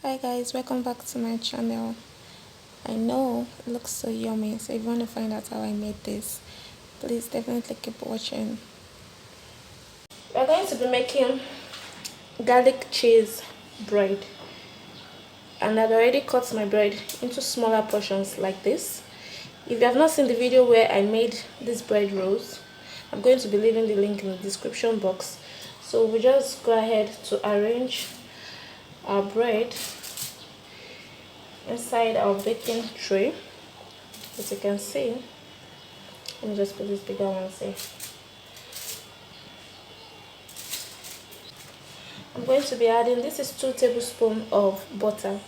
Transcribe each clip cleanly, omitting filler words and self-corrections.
Hi guys, welcome back to my channel. I know it looks so yummy, so if you want to find out how I made this, please definitely keep watching. We're going to be making garlic cheese bread, and I've already cut my bread into smaller portions like this. If you have not seen the video where I made these bread rolls, I'm going to be leaving the link in the description box. So we just go ahead to arrange our bread inside our baking tray. As you can see, let me just put this bigger one here. I'm going to be adding, this is 2 tablespoons of butter.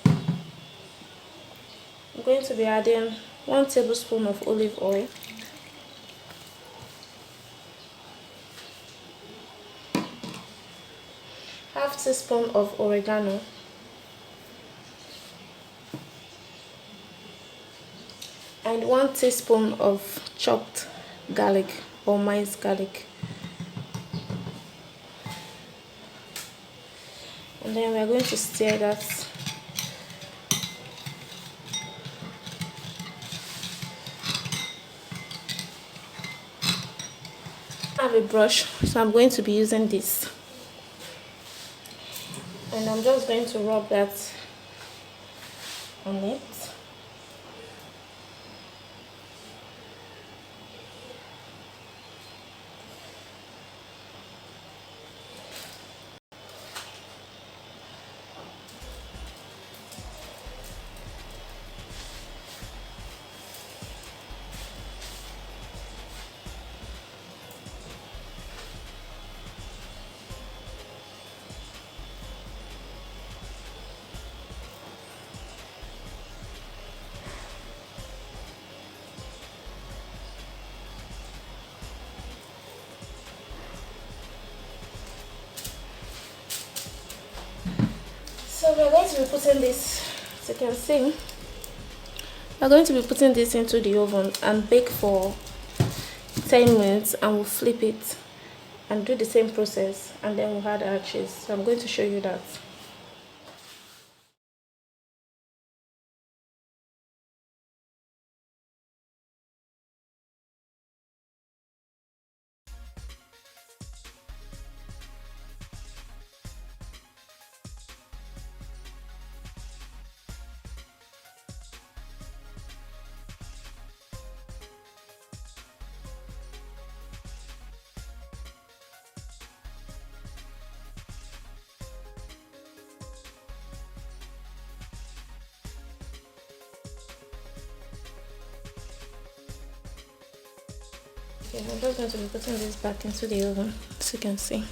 I'm going to be adding 1 tablespoon of olive oil, half teaspoon of oregano, and 1 teaspoon of chopped garlic or minced garlic. And then we're going to stir that. I have a brush, so I'm going to be using this. And I'm just going to rub that on it. So we're going to be putting this, as you can see, we're going to be putting this into the oven and bake for 10 minutes, and we'll flip it and do the same process, and then we'll add our cheese. So I'm going to show you that. Okay, I'm just going to be putting this back into the oven, as you can see.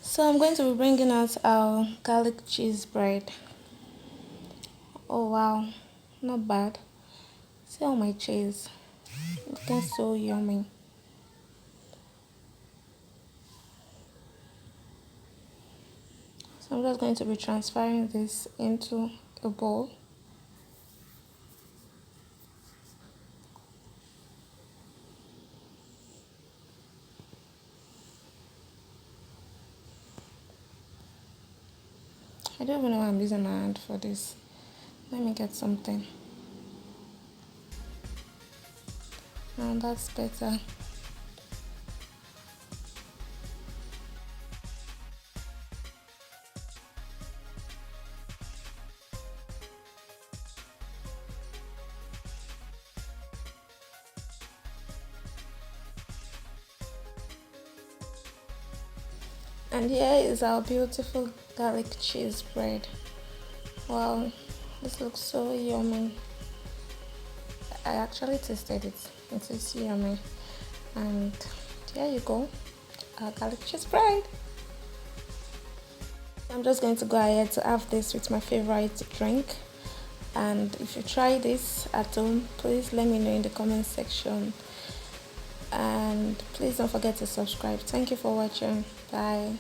So I'm going to be bringing out our garlic cheese bread. Oh wow, not bad. See all my cheese, looking so yummy. So I'm just going to be transferring this into a bowl. I don't even know why I'm using my hand for this. Let me get something. Now that's better. And here is our beautiful garlic cheese bread. Wow, this looks so yummy. I actually tasted it. It is yummy. And there you go, our garlic cheese bread. I'm just going to go ahead to have this with my favorite drink. And if you try this at home, please let me know in the comment section. And please don't forget to subscribe. Thank you for watching. Bye.